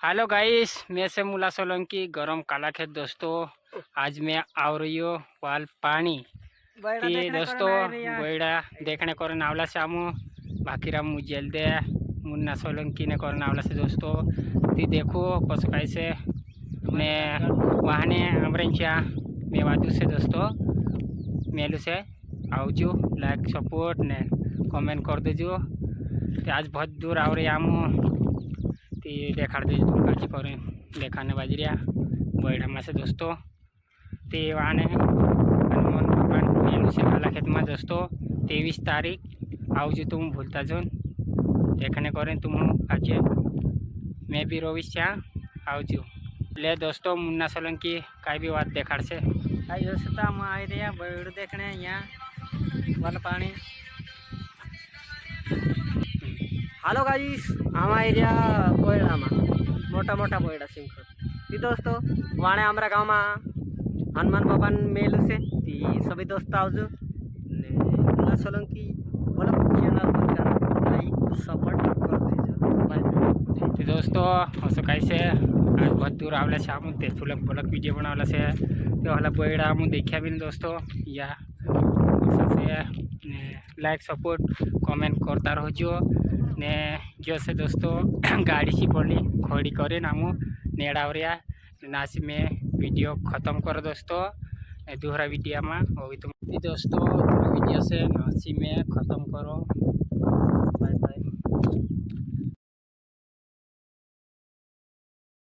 Hello guys, मैं से मुला सोलंकी गरम काला खेत दोस्तों। आज मैं आ रही हूँ वाल पानी ती दोस्तों बैड़ा देखने को नावला से आमू भाकीराम मुझेल दे मुन्ना सोलंकी ने कर नावला से दोस्तों ती देखो कसं कैसे ने वहाँ ने अमरेंच्या मैं वादू से दोस्तों मेलू से आवजू लाइक सपोर्ट ने कमेंट कर दीजो। आज बहुत दूर आ रही आमू ती देखाड़ दीजिए तुम काची करें देखाने बाजरिया बैठा में से दोस्तों ते वाने हनुमान भगवान मेलू से काला खेत में दोस्तों 23 तारीख आवजू तुम भूलता जोन देखने करें तुम आज मैं भी रोविश आवजू ले दोस्तों मुन्ना सोलंकी काई भी बात देखाड़ से आई दोस्तों हम आई रहा बैड़ देखने यहाँ वाला पानी। हेलो गाइस, हम आई रहा बैड़ा में मोटा मोटा बैड़ा सिंह दोस्तों वाणे हमारा गाँव में हनुमान भगवान मेल से सभी दोस्त आवजो ने सोलंकी बोलो चैनल पर सपोर्ट कर दीजिए दोस्तों असं कैसे आज बहुत दूर आवला से आमू ते तुलक बोलक वीडियो बनावला से तो हला बैड़ा आमू देखिया भी दोस्तों या से लाइक सपोर्ट कमेंट करता रहो ने जो से दोस्तों गाड़ी सी पड़ी खोड़ी करे नामू नेड़ावरिया नासी में वीडियो ख़त्म करो दोस्तों दूसरा वीडियो में होगी तुम दोस्तों दूसरा वीडियो से नासी में ख़त्म करो। Bye bye.